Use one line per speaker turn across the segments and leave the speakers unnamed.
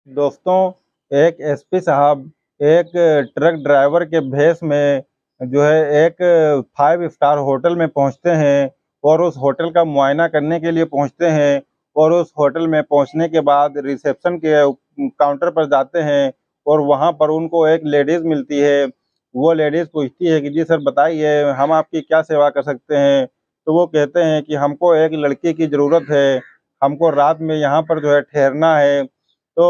दोस्तों, एक एसपी साहब एक ट्रक ड्राइवर के भेष में जो है एक 5 स्टार होटल में पहुँचते हैं और उस होटल का मुआयना करने के लिए पहुँचते हैं और उस होटल में पहुँचने के बाद रिसेप्शन के काउंटर पर जाते हैं और वहाँ पर उनको एक लेडीज़ मिलती है। वो लेडीज़ पूछती है कि जी सर बताइए, हम आपकी क्या सेवा कर सकते हैं? तो वो कहते हैं कि हमको एक लड़की की ज़रूरत है, हमको रात में यहाँ पर जो है ठहरना है। तो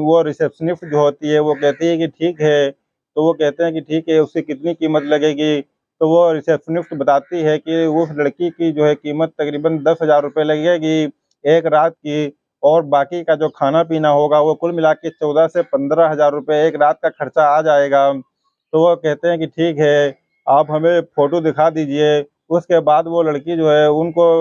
वो रिसेप्शनिस्ट जो होती है वो कहती है कि ठीक है। तो वो कहते हैं कि ठीक है, उसकी कितनी कीमत लगेगी? तो वो रिसेप्शनिस्ट बताती है कि उस लड़की की जो है कीमत तकरीबन 10,000 रुपए लगेगी 1 रात की, और बाकी का जो खाना-पीना होगा वो कुल मिला के 14 से 15,000 रुपए 1 रात का खर्चा आ जाएगा। तो वो कहते हैं कि ठीक है, आप हमें फ़ोटो दिखा दीजिए। उसके बाद वो लड़की जो है उनको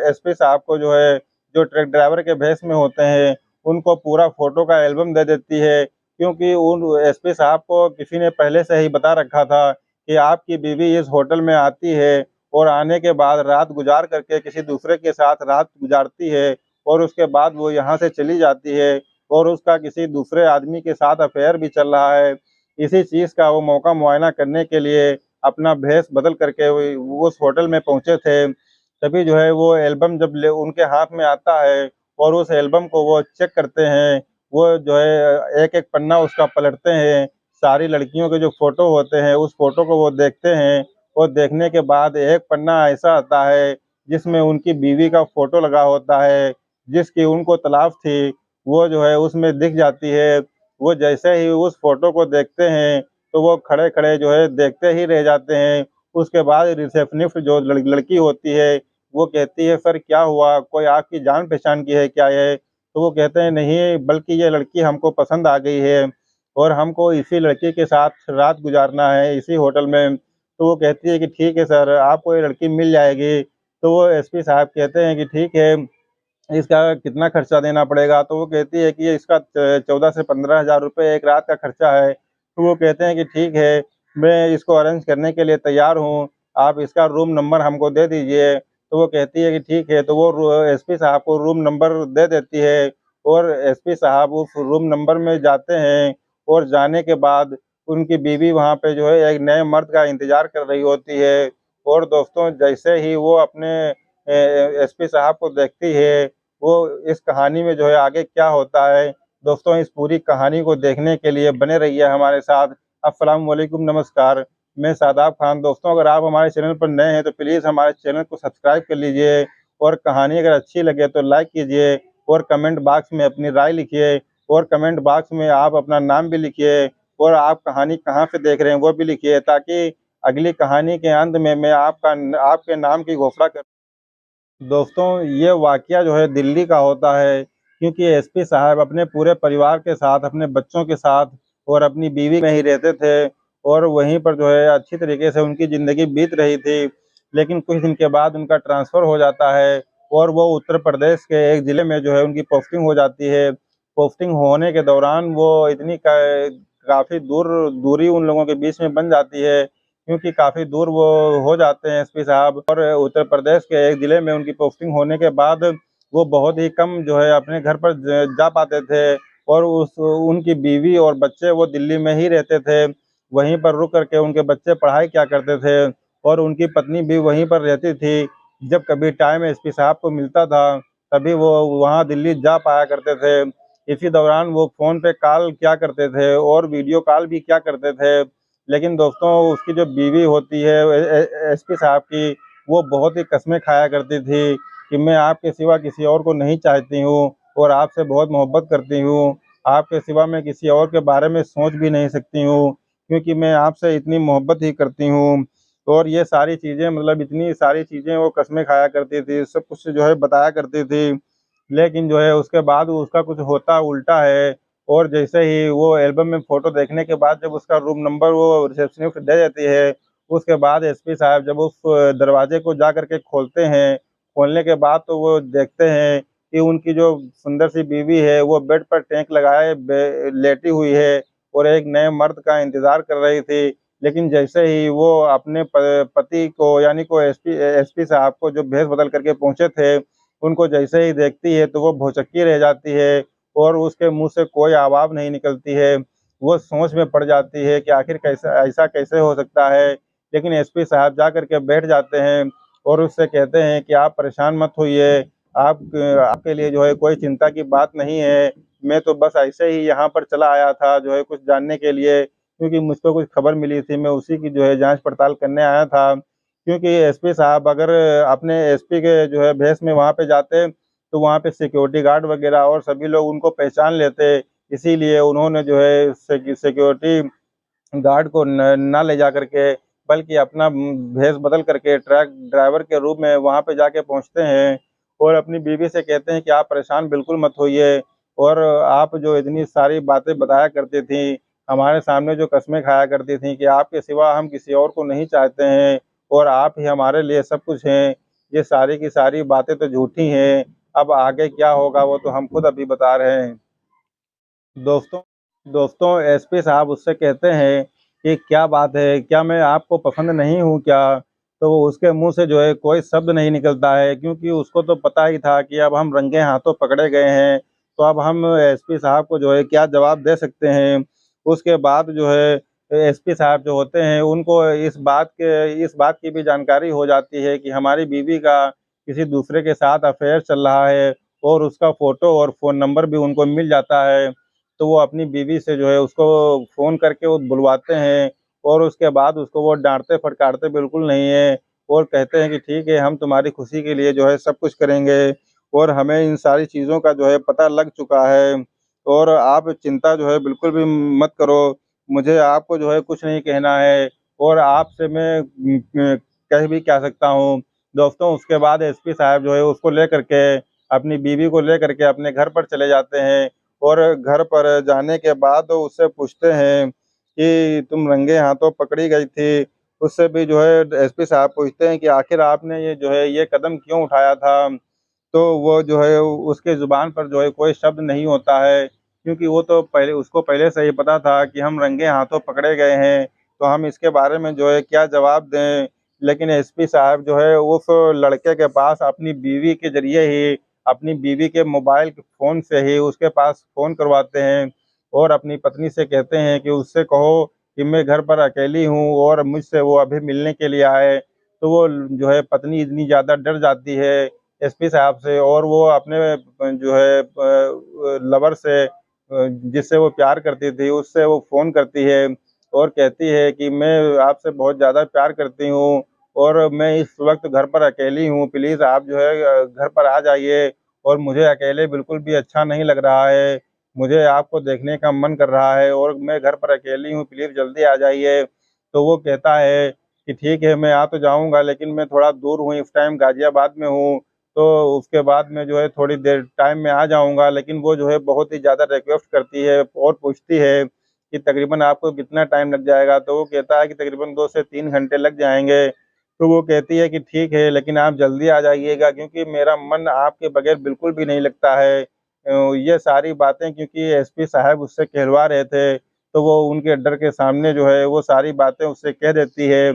एसपी साहब को जो है, जो ट्रक ड्राइवर के भेष में होते हैं, उनको पूरा फ़ोटो का एल्बम दे देती है, क्योंकि उन एसपी साहब को किसी ने पहले से ही बता रखा था कि आपकी बीवी इस होटल में आती है और आने के बाद रात गुज़ार करके किसी दूसरे के साथ रात गुज़ारती है और उसके बाद वो यहाँ से चली जाती है और उसका किसी दूसरे आदमी के साथ अफ़ेयर भी चल रहा है। इसी चीज़ का वो मौका मुआयना करने के लिए अपना भेष बदल करके वो उस होटल में पहुँचे थे। तभी जो है वो एल्बम जब ले उनके हाथ में आता है और उस एल्बम को वो चेक करते हैं, वो जो है एक-एक पन्ना उसका पलटते हैं, सारी लड़कियों के जो फ़ोटो होते हैं, उस फ़ोटो को वो देखते हैं और देखने के बाद एक पन्ना ऐसा आता है, जिसमें उनकी बीवी का फ़ोटो लगा होता है, जिसकी उनको तलाश थी, वो जो है उसमें दिख जाती है। वो जैसे ही उस फ़ोटो को देखते हैं, तो वो खड़े-खड़े जो है देखते ही रह जाते हैं। उसके बाद रिसेप्शनिस्ट जो लड़की होती है, वो कहती है, "सर क्या हुआ? कोई आपकी जान-पहचान की है क्या ये?" तो वो कहते हैं, "नहीं, बल्कि ये लड़की हमको पसंद आ गई है और हमको इसी लड़की के साथ रात गुज़ारना है, इसी होटल में।" तो वो कहती है कि, "ठीक है सर, आपको ये लड़की मिल जाएगी।" तो वो एसपी साहब कहते हैं कि, "ठीक है, इसका कितना खर्चा देना पड़ेगा?" तो वो कहती है कि ये इसका 14 से 15,000 रुपए 1 रात का खर्चा है। तो वो कहते हैं कि ठीक है, मैं इसको अरेंज करने के लिए तैयार हूँ, आप इसका रूम नंबर हमको दे दीजिए। तो वो कहती है कि ठीक है, तो वो एसपी साहब को रूम नंबर दे देती है और एसपी साहब उस रूम नंबर में जाते हैं और जाने के बाद उनकी बीवी वहाँ पे जो है एक नए मर्द का इंतज़ार कर रही होती है और दोस्तों जैसे ही वो अपने एसपी साहब को देखती है, वो इस कहानी में जो है आगे क्या होता है, दोस्तों इस पूरी कहानी को देखने के लिए बने रहिए हमारे साथ। अस्सलाम वालेकुम, नमस्कार। मैं शादाब खान। दोस्तों अगर आप हमारे चैनल पर नए हैं तो प्लीज़ हमारे चैनल को सब्सक्राइब कर लीजिए और कहानी अगर अच्छी लगे तो लाइक कीजिए और कमेंट बॉक्स में अपनी राय लिखिए और कमेंट बॉक्स में आप अपना नाम भी लिखिए और आप कहानी कहाँ से देख रहे हैं वो भी लिखिए, ताकि अगली कहानी के अंत में मैं आपके नाम की घोषणा कर। दोस्तों, ये वाक़या जो है दिल्ली का होता है, क्योंकि एसपी साहब अपने पूरे परिवार के साथ, अपने बच्चों के साथ और अपनी बीवी में ही रहते थे और वहीं पर जो है अच्छी तरीके से उनकी ज़िंदगी बीत रही थी। लेकिन कुछ दिन के बाद उनका ट्रांसफ़र हो जाता है और वो उत्तर प्रदेश के एक ज़िले में जो है उनकी पोस्टिंग हो जाती है। पोस्टिंग होने के दौरान वो इतनी क काफ़ी दूरी उन लोगों के बीच में बन जाती है, क्योंकि काफ़ी दूर वो हो जाते हैं एसपी साहब और उत्तर प्रदेश के एक ज़िले में उनकी पोस्टिंग होने के बाद वो बहुत ही कम जो है अपने घर पर जा पाते थे और उस उनकी बीवी और बच्चे वो दिल्ली में ही रहते थे। वहीं पर रुक कर के उनके बच्चे पढ़ाई किया करते थे और उनकी पत्नी भी वहीं पर रहती थी। जब कभी टाइम एसपी साहब को मिलता था, तभी वो वहाँ दिल्ली जा पाया करते थे। इसी दौरान वो फ़ोन पे कॉल किया करते थे और वीडियो कॉल भी किया करते थे। लेकिन दोस्तों उसकी जो बीवी होती है एसपी साहब की, वो बहुत ही कस्में खाया करती थी कि मैं आपके सिवा किसी और को नहीं चाहती हूँ और आपसे बहुत मोहब्बत करती हूँ। आपके सिवा मैं किसी और के बारे में सोच भी नहीं सकती हूँ, क्योंकि मैं आपसे इतनी मोहब्बत ही करती हूँ। और ये सारी चीज़ें मतलब इतनी सारी चीज़ें वो कस्में खाया करती थी, सब कुछ जो है बताया करती थी। लेकिन जो है उसके बाद उसका कुछ होता उल्टा है और जैसे ही वो एल्बम में फ़ोटो देखने के बाद जब उसका रूम नंबर वो रिसेप्शनिस्ट दे देती है, उसके बाद एसपी साहब जब उस दरवाजे को जा कर के खोलते हैं, खोलने के बाद तो वो देखते हैं कि उनकी जो सुंदर सी बीवी है, वो बेड पर टेक लगाए लेटी हुई है और एक नए मर्द का इंतज़ार कर रही थी। लेकिन जैसे ही वो अपने पति को यानी को एसपी साहब को जो भेष बदल करके पहुँचे थे, उनको जैसे ही देखती है तो वो भौचक्की रह जाती है और उसके मुँह से कोई आवाज़ नहीं निकलती है। वो सोच में पड़ जाती है कि आखिर कैसा ऐसा कैसे हो सकता है? लेकिन एसपी साहब जा कर के बैठ जाते हैं और उससे कहते हैं कि आप परेशान मत होइए, आपके लिए जो है कोई चिंता की बात नहीं है। मैं तो बस ऐसे ही यहाँ पर चला आया था जो है कुछ जानने के लिए, क्योंकि मुझको कुछ खबर मिली थी, मैं उसी की जो है जाँच-पड़ताल करने आया था। क्योंकि एसपी साहब अगर अपने एसपी के जो है भेष में वहाँ पे जाते, तो वहाँ पे सिक्योरिटी गार्ड वगैरह और सभी लोग उनको पहचान लेते। इसीलिए उन्होंने जो है सिक्योरिटी गार्ड को न ना ले जाकर के, बल्कि अपना भेष बदल करके ट्रक ड्राइवर के रूप में वहाँ पे जाके पहुँचते हैं और अपनी बीवी से कहते हैं कि आप परेशान बिल्कुल मत होइए और आप जो इतनी सारी बातें बताया करती थीं, हमारे सामने जो कस्में खाया करती थीं कि आपके सिवा हम किसी और को नहीं चाहते हैं और आप ही हमारे लिए सब कुछ हैं, ये सारी की सारी बातें तो झूठी हैं। अब आगे क्या होगा वो तो हम खुद अभी बता रहे हैं। दोस्तों दोस्तों एसपी साहब उससे कहते हैं कि क्या बात है? क्या मैं आपको पसंद नहीं हूँ क्या? तो उसके मुँह से जो है कोई शब्द नहीं निकलता है, क्योंकि उसको तो पता ही था कि अब हम रंगे हाथों पकड़े गए हैं, तो अब हम एसपी साहब को जो है क्या जवाब दे सकते हैं। उसके बाद जो है एसपी साहब जो होते हैं उनको इस बात की भी जानकारी हो जाती है कि हमारी बीवी का किसी दूसरे के साथ अफ़ेयर चल रहा है और उसका फ़ोटो और फ़ोन नंबर भी उनको मिल जाता है। तो वो अपनी बीवी से जो है उसको फ़ोन करके वो बुलवाते हैं और उसके बाद उसको वो डाँटते-फटकारते बिल्कुल नहीं है और कहते हैं कि ठीक है, हम तुम्हारी खुशी के लिए जो है सब कुछ करेंगे और हमें इन सारी चीज़ों का जो है पता लग चुका है और आप चिंता जो है बिल्कुल भी मत करो। मुझे आपको जो है कुछ नहीं कहना है और आपसे मैं कह भी क्या सकता हूँ। दोस्तों उसके बाद एसपी साहब जो है उसको लेकर के अपनी बीवी को लेकर के अपने घर पर चले जाते हैं और घर पर जाने के बाद उससे पूछते हैं कि तुम रंगे हाथों पकड़ी गई थी। उससे भी जो है एसपी साहब पूछते हैं कि आखिर आपने ये जो है ये कदम क्यों उठाया था? तो वो जो है उसके ज़ुबान पर जो है कोई शब्द नहीं होता है, क्योंकि वो तो पहले से ही पता था कि हम रंगे हाथों पकड़े गए हैं, तो हम इसके बारे में जो है क्या जवाब दें? लेकिन एसपी साहब जो है उस लड़के के पास अपनी बीवी के ज़रिए ही, अपनी बीवी के मोबाइल के फ़ोन से ही उसके पास फ़ोन करवाते हैं और अपनी पत्नी से कहते हैं कि उससे कहो कि मैं घर पर अकेली हूँ और मुझसे वो अभी मिलने के लिए आए। तो वो जो है पत्नी इतनी ज़्यादा डर जाती है एसपी साहब से और वो अपने जो है लवर से जिससे वो प्यार करती थी उससे वो फ़ोन करती है और कहती है कि मैं आपसे बहुत ज़्यादा प्यार करती हूँ और मैं इस वक़्त घर पर अकेली हूँ, प्लीज़ आप जो है घर पर आ जाइए और मुझे अकेले बिल्कुल भी अच्छा नहीं लग रहा है। मुझे आपको देखने का मन कर रहा है और मैं घर पर अकेली हूँ, प्लीज़ जल्दी आ जाइए। तो वो कहता है कि ठीक है, मैं आ तो जाऊँगा लेकिन मैं थोड़ा दूर हूँ, इस टाइम गाज़ियाबाद में हूँ, तो उसके बाद मैं जो है थोड़ी देर टाइम में आ जाऊँगा। लेकिन वो जो है बहुत ही ज़्यादा रिक्वेस्ट करती है और पूछती है कि तकरीबन आपको कितना टाइम लग जाएगा? तो वो कहता है कि तकरीबन 2 से 3 घंटे लग जाएँगे। तो वो कहती है कि ठीक है, लेकिन आप जल्दी आ जाइएगा क्योंकि मेरा मन आपके बगैर बिल्कुल भी नहीं लगता है। ये सारी बातें क्योंकि एसपी साहब उससे कहलवा रहे थे, तो वो उनके डर के सामने जो है वो सारी बातें उससे कह देती है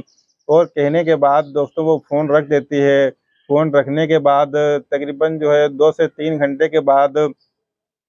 और कहने के बाद दोस्तों वो फ़ोन रख देती है। फ़ोन रखने के बाद तकरीबन जो है 2 से 3 घंटे के बाद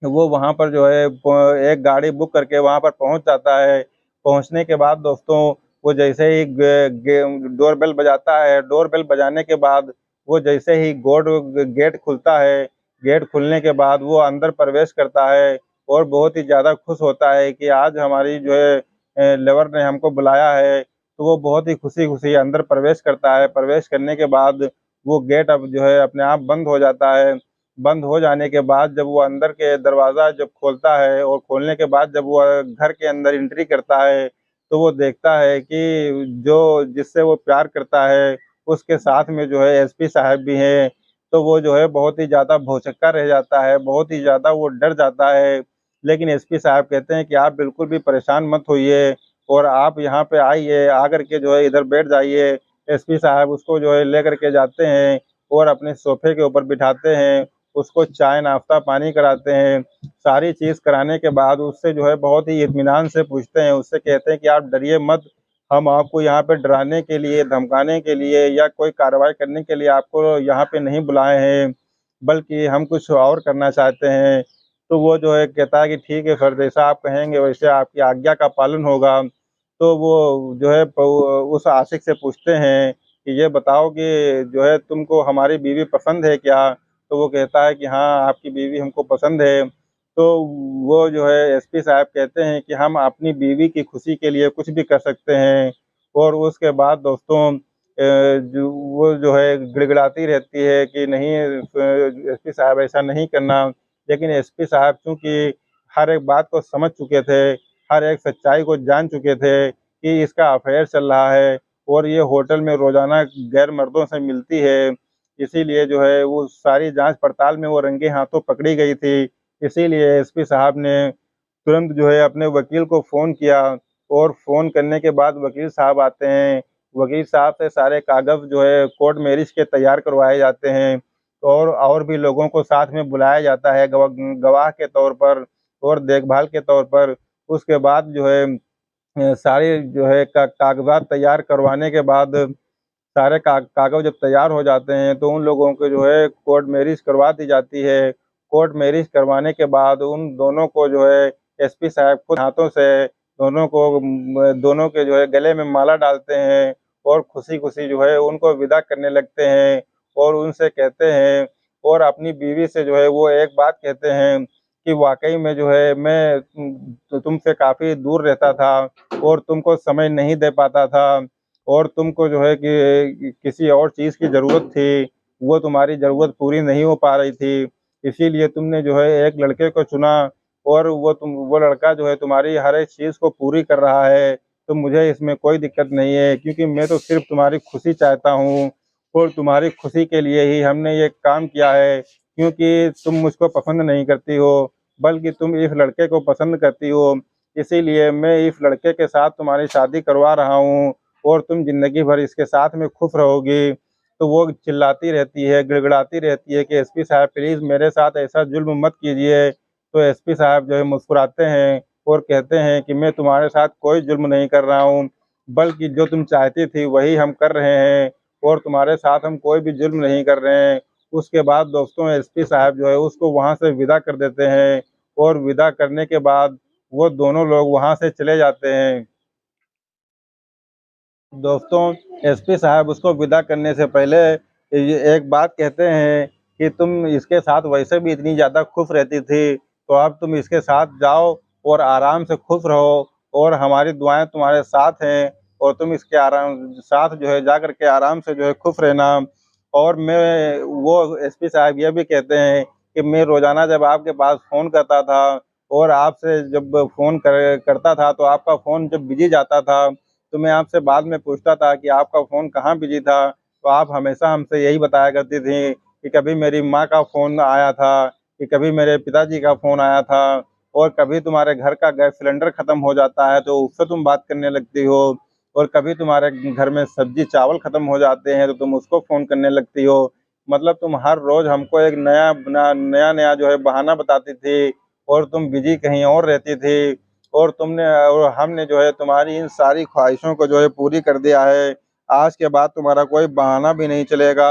वो वहाँ पर जो है प एक गाड़ी बुक करके वहाँ पर पहुँच जाता है। पहुँचने के बाद दोस्तों वो जैसे ही गे गे डोरबेल बजाता है, डोरबेल बजाने के बाद वो जैसे ही गेट खुलता है, गेट खुलने के बाद वो अंदर प्रवेश करता है और बहुत ही ज़्यादा खुश होता है कि आज हमारी जो है लवर ने हमको बुलाया है। तो वो बहुत ही खुशी-खुशी अंदर प्रवेश करता है। प्रवेश करने के बाद वो गेट अब जो है अपने आप बंद हो जाता है। बंद हो जाने के बाद जब वो अंदर के दरवाज़ा जब खोलता है और खोलने के बाद जब वो घर के अंदर एंट्री करता है, तो वो देखता है कि जो जिससे वो प्यार करता है, उसके साथ में जो है एसपी साहब भी हैं। तो वो जो है बहुत ही ज़्यादा भौचक्का रह जाता है, बहुत ही ज़्यादा वो डर जाता है। लेकिन एसपी साहब कहते हैं कि आप बिल्कुल भी परेशान मत होइए और आप यहाँ पे आइए, आकर के जो है इधर बैठ जाइए। एसपी साहब उसको जो है लेकर के जाते हैं और अपने सोफ़े के ऊपर बिठाते हैं। उसको चाय, नाश्ता, पानी कराते हैं। सारी चीज़ कराने के बाद उससे जो है बहुत ही इत्मीनान से पूछते हैं, उससे कहते हैं कि आप डरिए मत, हम आपको यहाँ पे डराने के लिए, धमकाने के लिए या कोई कार्रवाई करने के लिए आपको यहाँ पे नहीं बुलाए हैं, बल्कि हम कुछ और करना चाहते हैं। तो वो जो है कहता है कि ठीक है सर, जैसा आप कहेंगे वैसे आपकी आज्ञा का पालन होगा। तो वो जो है उस आशिक से पूछते हैं कि ये बताओ कि जो है तुमको हमारी बीवी पसंद है क्या? तो वो कहता है कि हाँ, आपकी बीवी हमको पसंद है। तो वो जो है एसपी साहब कहते हैं कि हम अपनी बीवी की खुशी के लिए कुछ भी कर सकते हैं। और उसके बाद दोस्तों जो वो जो है गिड़गिड़ाती रहती है कि नहीं एसपी साहब ऐसा नहीं करना। लेकिन एसपी साहब चूँकि हर एक बात को समझ चुके थे, हर एक सच्चाई को जान चुके थे कि इसका अफ़ेयर चल रहा है और ये होटल में रोज़ाना गैर मर्दों से मिलती है। इसीलिए जो है वो सारी जाँच-पड़ताल में वो रंगे हाथों पकड़ी गई थी। इसीलिए एसपी साहब ने तुरंत जो है अपने वकील को फ़ोन किया और फ़ोन करने के बाद वकील साहब आते हैं। वकील साहब से सारे कागज़ जो है कोर्ट मैरिज के तैयार करवाए जाते हैं और भी लोगों को साथ में बुलाया जाता है गवाह के तौर पर और देखभाल के तौर पर। उसके बाद जो है सारे जो है कागज़ात तैयार करवाने के बाद सारे कागज़ जब तैयार हो जाते हैं तो उन लोगों को जो है कोर्ट मैरिज करवा दी जाती है। कोर्ट मैरिज करवाने के बाद उन दोनों को जो है एसपी साहब खुद हाथों से दोनों के जो है गले में माला डालते हैं और खुशी-खुशी जो है उनको विदा करने लगते हैं और उनसे कहते हैं और अपनी बीवी से जो है वो एक बात कहते हैं कि वाक़ई में जो है मैं तुमसे काफ़ी दूर रहता था और तुमको समय नहीं दे पाता था और तुमको जो है कि किसी और चीज़ की ज़रूरत थी, वो तुम्हारी ज़रूरत पूरी नहीं हो पा रही थी। इसीलिए तुमने जो है एक लड़के को चुना और वो लड़का जो है तुम्हारी हर एक चीज़ को पूरी कर रहा है, तो मुझे इसमें कोई दिक्कत नहीं है क्योंकि मैं तो सिर्फ़ तुम्हारी खुशी चाहता हूँ और तुम्हारी खुशी के लिए ही हमने ये काम किया है क्योंकि तुम मुझको पसंद नहीं करती हो, बल्कि तुम इस लड़के को पसंद करती हो। इसीलिए मैं इस लड़के के साथ तुम्हारी शादी करवा रहा हूँ और तुम ज़िंदगी भर इसके साथ में खुश रहोगी। तो वो चिल्लाती रहती है, गिड़गिड़ाती रहती है कि एसपी साहब प्लीज़ मेरे साथ ऐसा ज़ुल्म मत कीजिए। तो एसपी साहब जो है मुस्कुराते हैं और कहते हैं कि मैं तुम्हारे साथ कोई ज़ुल्म नहीं कर रहा हूँ, बल्कि जो तुम चाहती थी वही हम कर रहे हैं और तुम्हारे साथ हम कोई भी ज़ुल्म नहीं कर रहे हैं। उसके बाद दोस्तों एसपी साहब जो है उसको वहाँ से विदा कर देते हैं और विदा करने के बाद वो दोनों लोग वहाँ से चले जाते हैं। दोस्तों एसपी साहब उसको विदा करने से पहले ये एक बात कहते हैं कि तुम इसके साथ वैसे भी इतनी ज़्यादा खुश रहती थी, तो अब तुम इसके साथ जाओ और आराम से खुश रहो और हमारी दुआएँ तुम्हारे साथ हैं और तुम इसके आराम साथ जो है जा कर के आराम से जो है खुश रहना। और मैं वो एसपी साहब ये भी कहते हैं कि मैं रोज़ाना जब आपके पास फ़ोन करता था और आपसे जब फ़ोन करता था तो आपका फ़ोन जब बिज़ी जाता था तो मैं आपसे बाद में पूछता था कि आपका फ़ोन कहाँ बिज़ी था? तो आप हमेशा हमसे यही बताया करती थीं कि कभी मेरी माँ का फ़ोन आया था, कि कभी मेरे पिताजी का फ़ोन आया था और कभी तुम्हारे घर का गैस सिलेंडर ख़त्म हो जाता है तो उससे तुम बात करने लगती हो और कभी तुम्हारे घर में सब्ज़ी-चावल ख़त्म हो जाते हैं तो तुम उसको फ़ोन करने लगती हो। मतलब तुम हर रोज़ हमको एक नया-नया जो है बहाना बताती थी और तुम बिज़ी कहीं और रहती थी। और हमने जो है तुम्हारी इन सारी ख्वाहिशों को जो है पूरी कर दिया है। आज के बाद तुम्हारा कोई बहाना भी नहीं चलेगा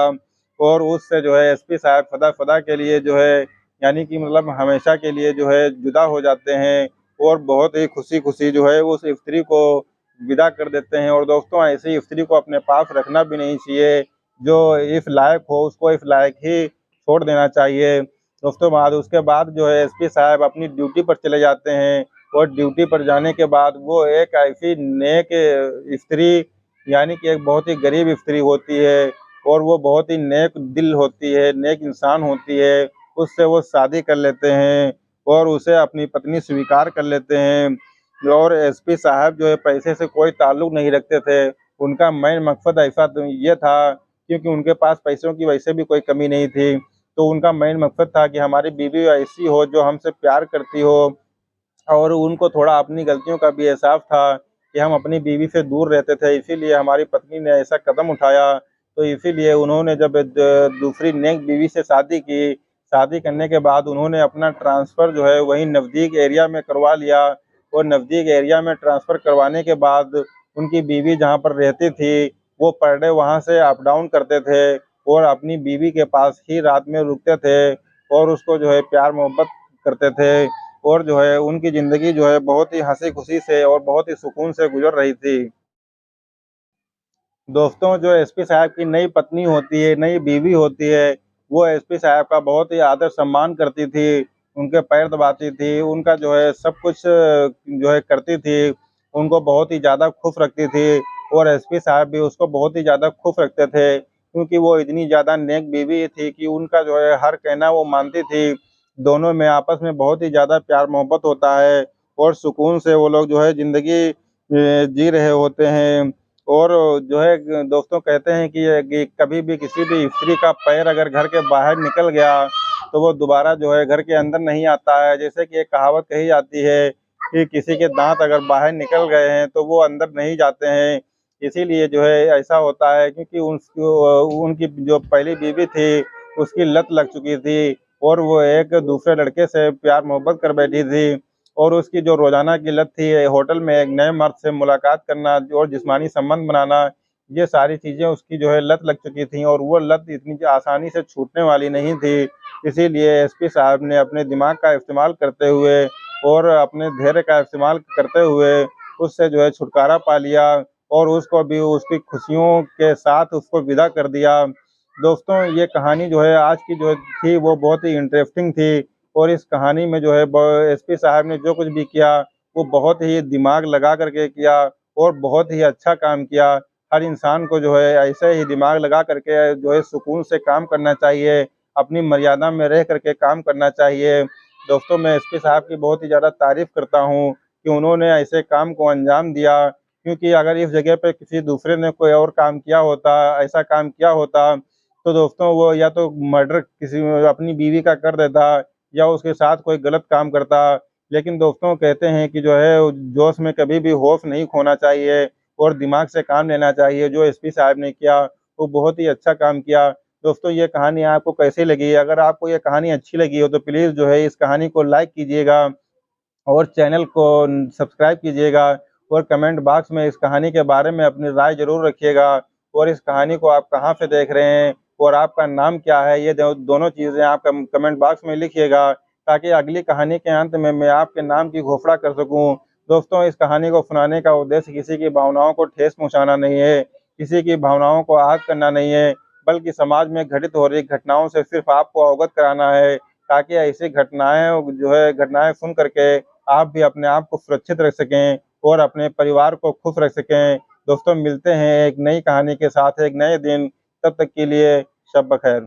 और उससे जो है एसपी साहब सदा-सदा के लिए जो है यानी कि मतलब हमेशा के लिए जो है जुदा हो जाते हैं और बहुत ही खुशी-खुशी जो है उस स्त्री को विदा कर देते हैं और दोस्तों ऐसी स्त्री को अपने पास रखना भी नहीं चाहिए। जो इस लायक हो उसको इस लायक ही छोड़ देना चाहिए। दोस्तों उसके बाद जो है एसपी साहब अपनी ड्यूटी पर चले जाते हैं और ड्यूटी पर जाने के बाद वो एक ऐसी नेक स्त्री यानी कि एक बहुत ही गरीब स्त्री होती है और वो बहुत ही नेक दिल होती है, नेक इंसान होती है, उससे वो शादी कर लेते हैं और उसे अपनी पत्नी स्वीकार कर लेते हैं। और एसपी साहब जो है पैसे से कोई ताल्लुक नहीं रखते थे, उनका मेन मकसद ऐसा तो ये था क्योंकि उनके पास पैसों की वैसे भी कोई कमी नहीं थी, तो उनका मेन मकसद था कि हमारी बीवी ऐसी हो जो हमसे प्यार करती हो और उनको थोड़ा अपनी गलतियों का भी एहसास था कि हम अपनी बीवी से दूर रहते थे, इसीलिए हमारी पत्नी ने ऐसा कदम उठाया। तो इसीलिए उन्होंने जब दूसरी नेक बीवी से शादी की, शादी करने के बाद उन्होंने अपना ट्रांसफ़र जो है वहीं नज़दीक एरिया में करवा लिया और नज़दीक एरिया में ट्रांसफ़र करवाने के बाद उनकी बीवी जहाँ पर रहती थी, वो पर डे वहाँ से अप डाउन करते थे और अपनी बीवी के पास ही रात में रुकते थे और उसको जो है प्यार मोहब्बत करते थे और जो है उनकी ज़िंदगी जो है बहुत ही हँसी-खुशी से और बहुत ही सुकून से गुज़र रही थी। दोस्तों, जो एसपी साहब की नई पत्नी होती है, नई बीवी होती है, वो एसपी साहब का बहुत ही आदर-सम्मान करती थी, उनके पैर दबाती थी, उनका जो है सब कुछ जो है करती थी, उनको बहुत ही ज़्यादा खुश रखती थी और एसपी साहब भी उसको बहुत ही ज़्यादा खुश रखते थे, क्योंकि वो इतनी ज़्यादा नेक बीवी थी कि उनका जो है हर कहना वो मानती थी। दोनों में आपस में बहुत ही ज़्यादा प्यार-मोहब्बत होता है और सुकून से वो लोग जो है ज़िंदगी जी रहे होते हैं। और जो है दोस्तों कहते हैं कि कभी भी किसी भी स्त्री का पैर अगर घर के बाहर निकल गया, तो वो दोबारा जो है घर के अंदर नहीं आता है। जैसे कि एक कहावत कही जाती है कि किसी के दाँत अगर बाहर निकल गए हैं, तो वो अंदर नहीं जाते हैं। इसीलिए जो है ऐसा होता है क्योंकि उनकी जो पहली बीवी थी, उसकी लत लग चुकी थी और वो एक दूसरे लड़के से प्यार-मोहब्बत कर बैठी थी। और उसकी जो रोज़ाना की लत थी होटल में एक नए मर्द से मुलाकात करना और जिस्मानी संबंध बनाना, ये सारी चीज़ें उसकी जो है लत लग चुकी थी और वो लत इतनी आसानी से छूटने वाली नहीं थी। इसीलिए एसपी साहब ने अपने दिमाग का इस्तेमाल करते हुए और अपने धैर्य का इस्तेमाल करते हुए उससे जो है छुटकारा पा लिया और उसको भी उसकी खुशियों के साथ उसको विदा कर दिया। दोस्तों, ये कहानी जो है आज की जो थी वो बहुत ही इंटरेस्टिंग थी और इस कहानी में जो है ब एसपी साहब ने जो कुछ भी किया, वो बहुत ही दिमाग लगा कर के किया और बहुत ही अच्छा काम किया। हर इंसान को जो है ऐसे ही दिमाग लगा कर के जो है सुकून से काम करना चाहिए, अपनी मर्यादा में रह कर के काम करना चाहिए। दोस्तों, मैं एसपी साहब की बहुत ही ज़्यादा तारीफ़ करता हूँ कि उन्होंने ऐसे काम को अंजाम दिया, क्योंकि अगर इस जगह पे किसी दूसरे ने कोई और काम किया होता, ऐसा काम किया होता, तो दोस्तों वो या तो मर्डर किसी अपनी बीवी का कर देता या उसके साथ कोई गलत काम करता। लेकिन दोस्तों कहते हैं कि जो है जोश में कभी भी होश नहीं खोना चाहिए और दिमाग से काम लेना चाहिए। जो एसपी साहब ने किया, वो बहुत ही अच्छा काम किया। दोस्तों, ये कहानी आपको कैसी लगी? अगर आपको ये कहानी अच्छी लगी हो तो प्लीज़ जो है इस कहानी को लाइक कीजिएगा और चैनल को सब्सक्राइब कीजिएगा और कमेंट बॉक्स में इस कहानी के बारे में अपनी राय ज़रूर रखिएगा और इस कहानी को आप कहाँ से देख रहे हैं और आपका नाम क्या है, ये दोनों चीज़ें आप कमेंट बॉक्स में लिखिएगा, ताकि अगली कहानी के अंत में मैं आपके नाम की घोषणा कर सकूं। दोस्तों, इस कहानी को सुनाने का उद्देश्य किसी की भावनाओं को ठेस पहुँचाना नहीं है, किसी की भावनाओं को आहत करना नहीं है, बल्कि समाज में घटित हो रही घटनाओं से सिर्फ़ आपको अवगत कराना है, ताकि ऐसी घटनाएँ सुन कर के आप भी अपने आप को सुरक्षित रख सकें और अपने परिवार को खुश रख सकें। दोस्तों, मिलते हैं एक नई कहानी के साथ एक नए दिन, तब तक के लिए शब बख़ैर।